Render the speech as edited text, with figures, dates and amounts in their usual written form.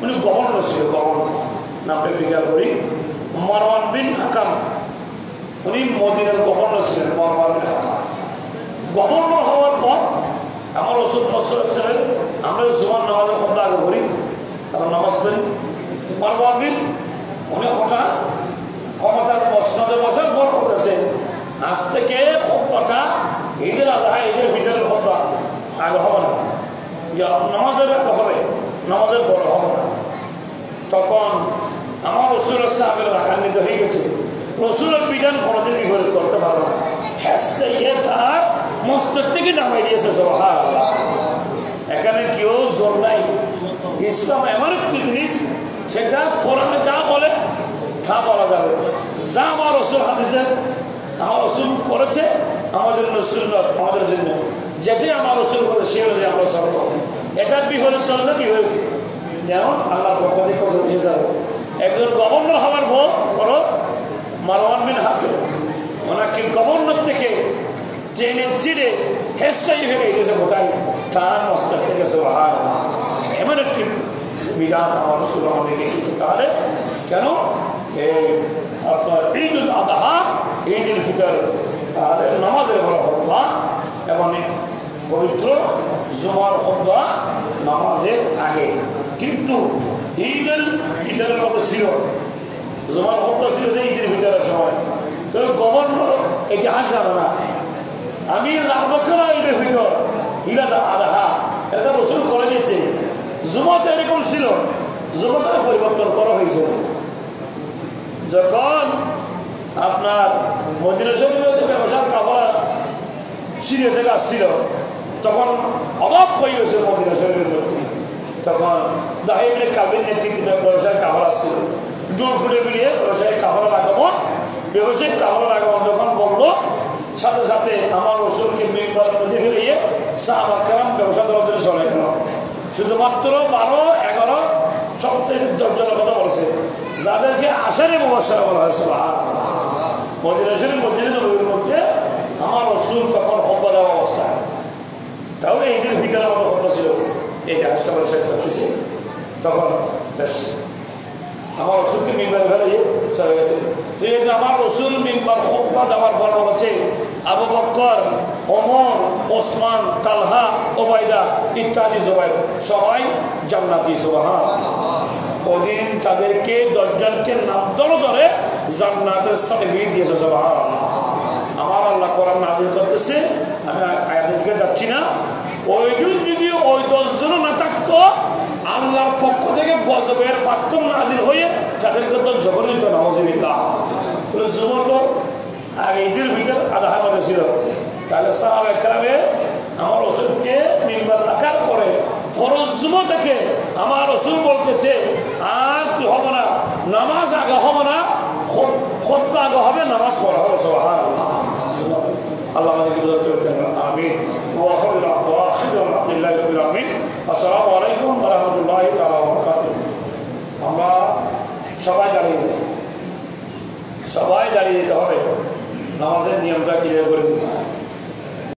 উনি গভর্নর ছিল, গভর্নর নামটা জিজ্ঞাসা করি, মারওয়ান বিন হাকাম, উনি মদিনার গভর্নর ছিলেন। মারওয়ান বিন হাকাম গভর্নর হওয়ার পর আমার রসুল ছিলেন, আমরা জুমার নামাজের খবর আগে করি, তারপর নামাজ পড়ি। মারওয়ান বিন উনি হঠাৎ ক্ষমতার মসনদে বসার পর করতেছে, আজ থেকে খবরটা ঈদের আদাহা ঈদের ভিতরের খবর আগে হবে না, নামাজের আগে হবে, নামাজের বড় হবে না। তখন আমার রসুলের সাহাবের রাগান্বিত হয়ে গেছে, রসুলের বিধান কোনোদিন বিপরীত করতে পারবে না, হ্যাসতে গিয়ে তার মস্তক থেকে নামাই দিয়েছে। সুবহানাল্লাহ। এখানে কেউ জোর নাই। ইসলাম এমন একটি জিনিস, সেটা কোরআনে যা বলে তা বলা যাবে, যা আমার রসুল হাদিসে আমার রসুল করেছে আমাদের সুন্নাত, আমাদের জন্য যেটাই আমার রসুল করে সে অনুযায়ী আমরা চলব। এটার বিপরীত চললে বিপরীত। যেমন আল্লাহ পক্ষ থেকে হিসাবে একজন গভর্নর হওয়ার পরও মারওয়ান বিন হাকাম ওনাকে গভর্নর থেকে ট্রেনের সিটে হেসটাই ফেলে গেছে কোথায়, তার মস্তক থেকে। সুবহানাল্লাহ। এমন একটি বিধান আমার রসুল আমাদেরকে দিয়েছে। তাহলে কেন এই আপনার ঈদুল আদহা, ঈদুল ফিতর, তাহলে নামাজের বড় খতবা এবং পবিত্র জুমার খতবা নামাজের আগে। কিন্তু ঈদুল ফিতরের মতো ছিল, জুমার খতবা ছিল যে ঈদুল ফিতরের সময়, তো গভর্নর এটি আসবে না, আমি রাখবো কেন ঈদুল ফিতর ঈদুল আদহা, এটা রসুল করে দিয়েছে। জুমাতে এরকম ছিল, জুমাতে পরিবর্তন করা হয়েছে। যখন আপনার মদিনা শরীফের ব্যবসার কাফলা সিরিয়া থেকে আসছিল, তখন অভাব হয়ে গেছে মদিনা শরীফের প্রতি। তখন দাহিবনে কাবির নেতৃত্বে ব্যবসায়িক কাফলা আসছিল, ডোল ফুটে মিলিয়ে ব্যবসায়িক কাফলার আগমন, ব্যবসায়িক কাফলার আগমন যখন বললো, সাথে সাথে আমার রসুলকে মিম্বার নদী ফেলিয়ে সাহাবা কেরাম ব্যবসা দেওয়ার জন্য চলে গেল। শুধুমাত্র 12-11 সবচেয়ে 10 জনের কথা বলছে, যাদেরকে আশারে মুবাশশারা বলা হয়েছে। মদিনা শরীফ মসজিদে নববীর মধ্যে আমার রসুল তখন খতবা দেওয়া অবস্থায়, তাহলে ঈদুল ফিতরের মতো খতবা ছিল। এই কাজটা আমরা শেষ করতেছি, তখন আমার রসুলকে মিম্বারে ফেলিয়ে চলে গেছে। তো এই আমার রসুল মিম্বার খতবা দেওয়ার পর বলেছে, আবু বকর, ওমর, ওসমান, তালহা, ওবায়দা ইত্যাদি জুবাইর সবাই জান্নাতি। সুবহানাল্লাহ। ওদিন তাদেরকে 10 জনকে নাম ধরে ধরে জান্নাতের সার্টিফিকেট দিয়েছে। সুবহানাল্লাহ। আমার আল্লাহ কোরআন নাযিল করতেছে, আমি আয়াতের দিকে যাচ্ছি না। ওই দিন যদি ওই 10 জন না থাকতো, আল্লাহর পক্ষ থেকে গজবের পাত্র নাযিল হয়ে তাদেরকে তো জবর দিত। নাউযুবিল্লাহ। তাহলে জুমা তো আর ঈদের ভিতর আদাহা মধ্যে ছিল। তাহলে সাহাবায়ে কেরামে আমার রসুলকে মিম্বার রাখার পরে ফরজ জুমা থেকে আমার রসুল বলতেছে, আর কি হবে না, নামাজ আগে হবে না, খুতবা আগে হবে, নামাজ পড়া হবে। সুবহানাল্লাহ। আল্লাহ আমাদেরকে বুঝাতে পারতেন। আমিন। ওয়া আখিরু আলহামদুলিল্লাহি রাব্বিল আলামিন। আসসালামু আলাইকুম ওয়া রাহমাতুল্লাহ।